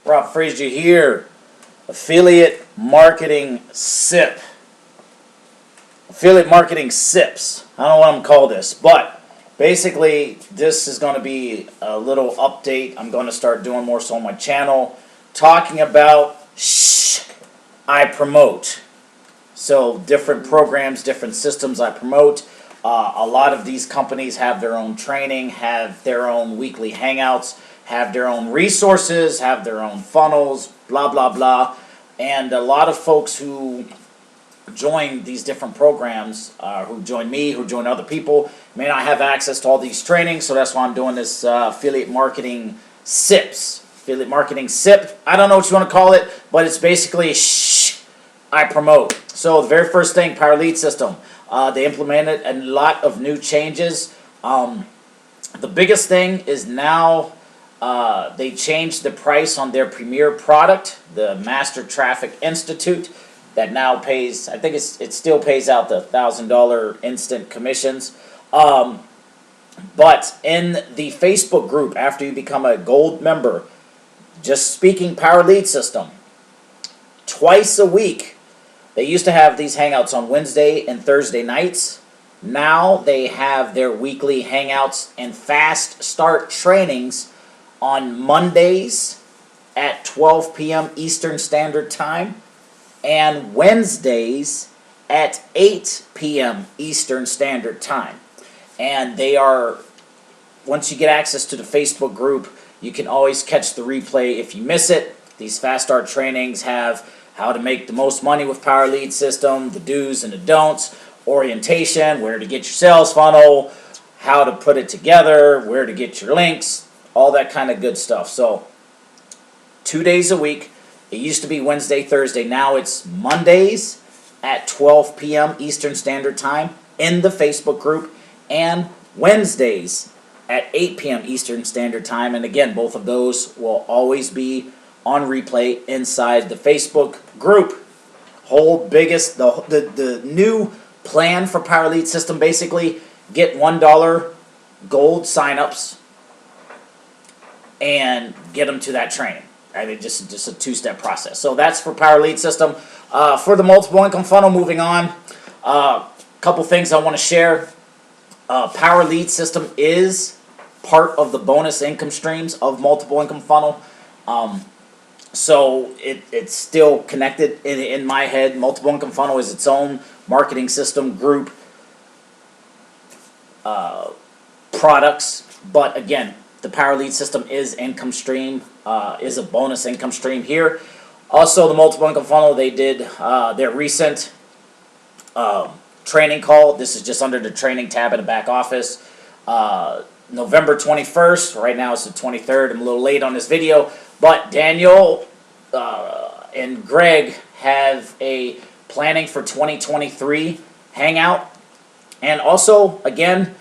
Rob Frazier here. Affiliate Marketing S.I.P. Affiliate Marketing SIPs. I don't know what I'm going to call this, but basically this is going to be a little update. I'm going to start doing more so on my channel, talking about Shhh I promote. So different programs, different systems I promote. A lot of these companies have their own training, have their own weekly hangouts, have their own resources, have their own funnels, blah, blah, blah. And a lot of folks who join these different programs, who join me, who join other people, may not have access to all these trainings, so that's why I'm doing this affiliate marketing SIPs. Affiliate marketing SIP. I don't know what you want to call it, but it's basically Shhh I promote. So the very first thing, Power Lead System. They implemented a lot of new changes. The biggest thing is now they changed the price on their premier product, the Master Traffic Institute, that now pays, I think it still pays out the $1,000 instant commissions. But in the Facebook group, after you become a gold member, just speaking Power Lead System, twice a week. They used to have these hangouts on Wednesday and Thursday nights. Now they have their weekly hangouts and fast start trainings on Mondays at 12 p.m. Eastern Standard Time and Wednesdays at 8 p.m. Eastern Standard Time. And they are, once you get access to the Facebook group, you can always catch the replay if you miss it. These fast start trainings have how to make the most money with Power Lead System, the do's and the don'ts, orientation, where to get your sales funnel, how to put it together, where to get your links, all that kind of good stuff. So 2 days a week. It used to be Wednesday, Thursday. Now it's Mondays at 12 p.m. Eastern Standard Time in the Facebook group, and Wednesdays at 8 p.m. Eastern Standard Time. And again, both of those will always be on replay inside the Facebook group. The new plan for Power Lead System, basically get $1 gold signups and get them to that training. I mean, just a two-step process. So that's for Power Lead System. For the multiple income funnel, moving on, couple things I want to share. Power Lead System is part of the bonus income streams of multiple income funnel. So it's still connected in my head. Multiple income funnel is its own marketing system group products. But again, the Power Lead System is income stream, is a bonus income stream here. Also, the multiple income funnel, they did their recent training call. This is just under the training tab in the back office. November 21st. Right now it's the 23rd. I'm a little late on this video. But Daniel and Greg have a planning for 2023 hangout. And also, again,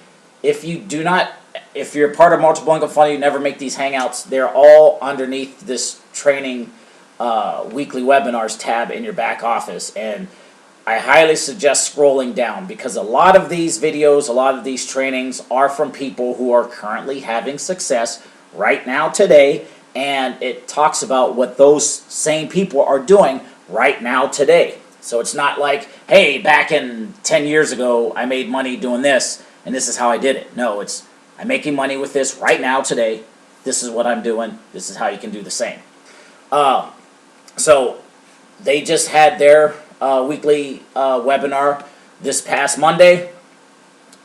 if you're part of multiple income funnel, you never make these hangouts. They're all underneath this training weekly webinars tab in your back office. And I highly suggest scrolling down, because a lot of these videos, a lot of these trainings are from people who are currently having success right now today, and it talks about what those same people are doing right now today. So it's not like, hey, back in 10 years ago I made money doing this and this is how I did it. No, it's I'm making money with this right now today. This is what I'm doing. This is how you can do the same. So they just had their weekly webinar this past Monday.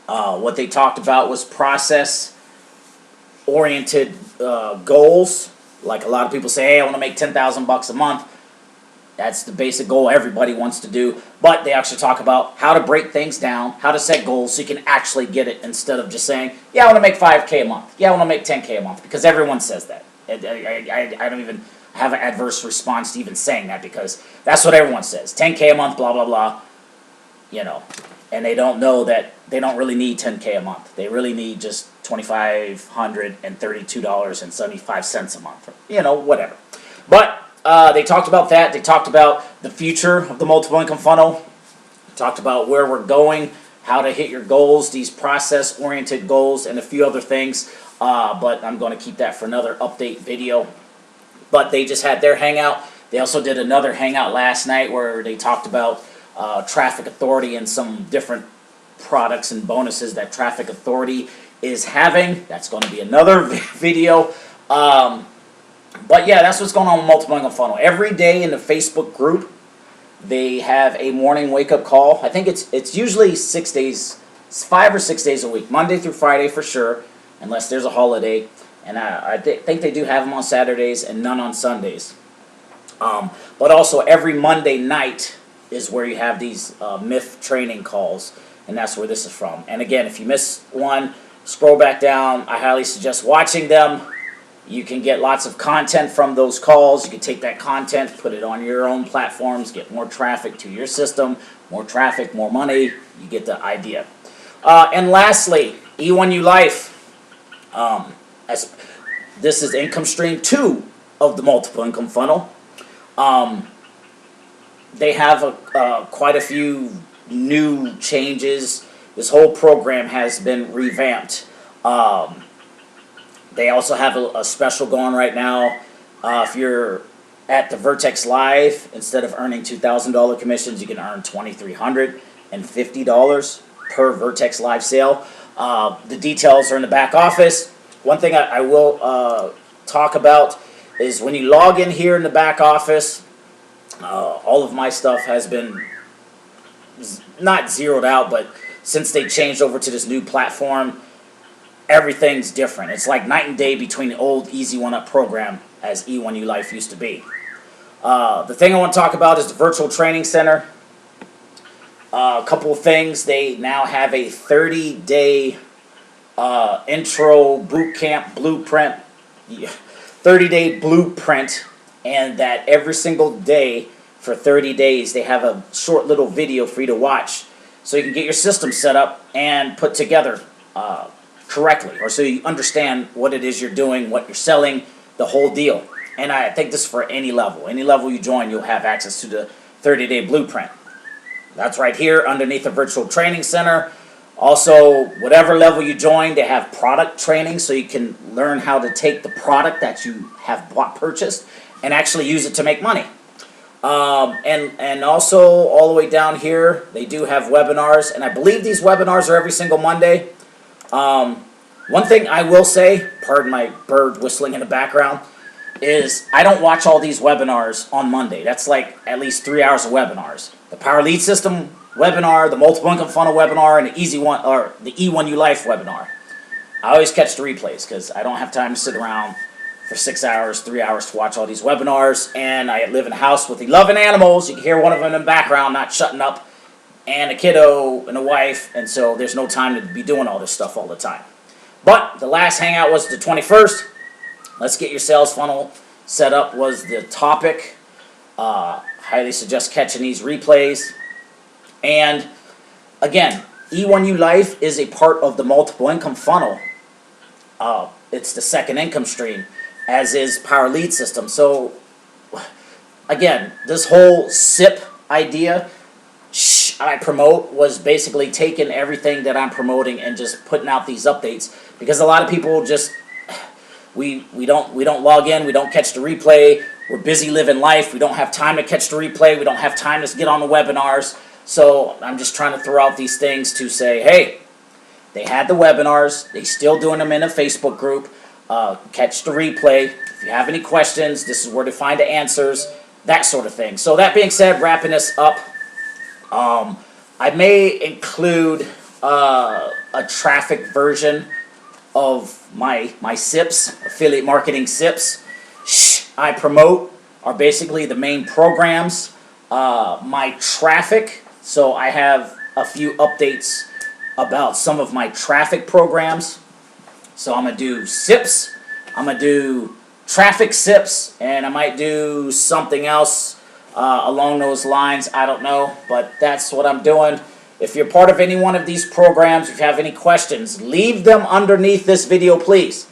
What they talked about was process-oriented goals. Like a lot of people say, hey, I want to make $10,000 a month. That's the basic goal everybody wants to do. But they actually talk about how to break things down, how to set goals so you can actually get it, instead of just saying, yeah, I want to make $5K a month. Yeah, I want to make $10K a month. Because everyone says that. I don't even have an adverse response to even saying that, because that's what everyone says. 10K a month, blah, blah, blah. You know, and they don't know that they don't really need 10K a month. They really need just $2,532.75 a month. You know, whatever. But they talked about that. They talked about the future of the multiple income funnel. Talked about where we're going, how to hit your goals, these process-oriented goals, and a few other things. But I'm going to keep that for another update video. but they just had their hangout. They also did another hangout last night where they talked about Traffic Authority and some different products and bonuses that Traffic Authority is having. That's going to be another video. But yeah, that's what's going on with Multiple Income Funnel. Every day in the Facebook group, they have a morning wake-up call. I think it's usually 6 days, 5 or 6 days a week, Monday through Friday for sure, unless there's a holiday. And I think they do have them on Saturdays and none on Sundays. But also every Monday night is where you have these myth training calls, and that's where this is from. And again, if you miss one, scroll back down. I highly suggest watching them. You can get lots of content from those calls. You can take that content, put it on your own platforms, get more traffic to your system. More traffic, more money. You get the idea. And lastly, E1U Life. This is income stream 2 of the multiple income funnel. They have quite a few new changes. This whole program has been revamped. They also have a special going right now. If you're at the Vertex Live, instead of earning $2,000 commissions, you can earn $2,350 per Vertex Live sale. The details are in the back office. One thing I will talk about is when you log in here in the back office, all of my stuff has been not zeroed out, but since they changed over to this new platform, everything's different. It's like night and day between the old Easy 1-Up program as E1U Life used to be. The thing I want to talk about is the virtual training center. A couple of things. They now have a 30-day intro boot camp blueprint, 30-day blueprint, and that every single day for 30 days they have a short little video for you to watch so you can get your system set up and put together correctly, or so you understand what it is you're doing, what you're selling, the whole deal. And I think this is for any level. Any level you join, you'll have access to the 30-day blueprint. That's right here underneath the virtual training center. Also, whatever level you join, they have product training so you can learn how to take the product that you have purchased and actually use it to make money. And also, all the way down here, they do have webinars, and I believe these webinars are every single Monday. One thing I will say, pardon my bird whistling in the background, is I don't watch all these webinars on Monday. That's like at least 3 hours of webinars. The Power Lead System webinar, the Multiple Income Funnel webinar, and the E1U Life webinar. I always catch the replays because I don't have time to sit around for 6 hours, 3 hours to watch all these webinars. And I live in a house with 11 animals. You can hear one of them in the background not shutting up, and a kiddo and a wife, and so there's no time to be doing all this stuff all the time. But the last hangout was the 21st. Let's get your sales funnel set up was the topic. Highly suggest catching these replays. And again, E1U Life is a part of the multiple income funnel. It's the second income stream, as is Power Lead System. So again, this whole S.I.P idea, Shhh I promote, was basically taking everything that I'm promoting and just putting out these updates, because a lot of people just we don't log in, we don't catch the replay, we're busy living life, we don't have time to catch the replay, we don't have time to get on the webinars. So I'm just trying to throw out these things to say, hey, they had the webinars, they still doing them in a Facebook group, catch the replay. If you have any questions, this is where to find the answers, that sort of thing. So that being said, wrapping this up, I may include a traffic version of my S.I.Ps, affiliate marketing S.I.Ps. Shhh I promote are basically the main programs. My traffic, so I have a few updates about some of my traffic programs. So I'm going to do S.I.Ps, I'm going to do traffic S.I.Ps, and I might do something else along those lines. I don't know, but that's what I'm doing. If you're part of any one of these programs, if you have any questions, leave them underneath this video, please.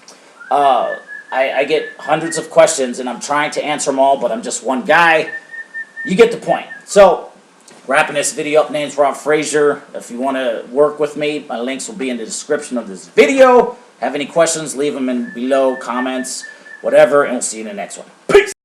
I get hundreds of questions, and I'm trying to answer them all, but I'm just one guy. You get the point. So, wrapping this video up, name's Rob Frazier. If you want to work with me, my links will be in the description of this video. Have any questions, leave them in below, comments, whatever, and we'll see you in the next one. Peace!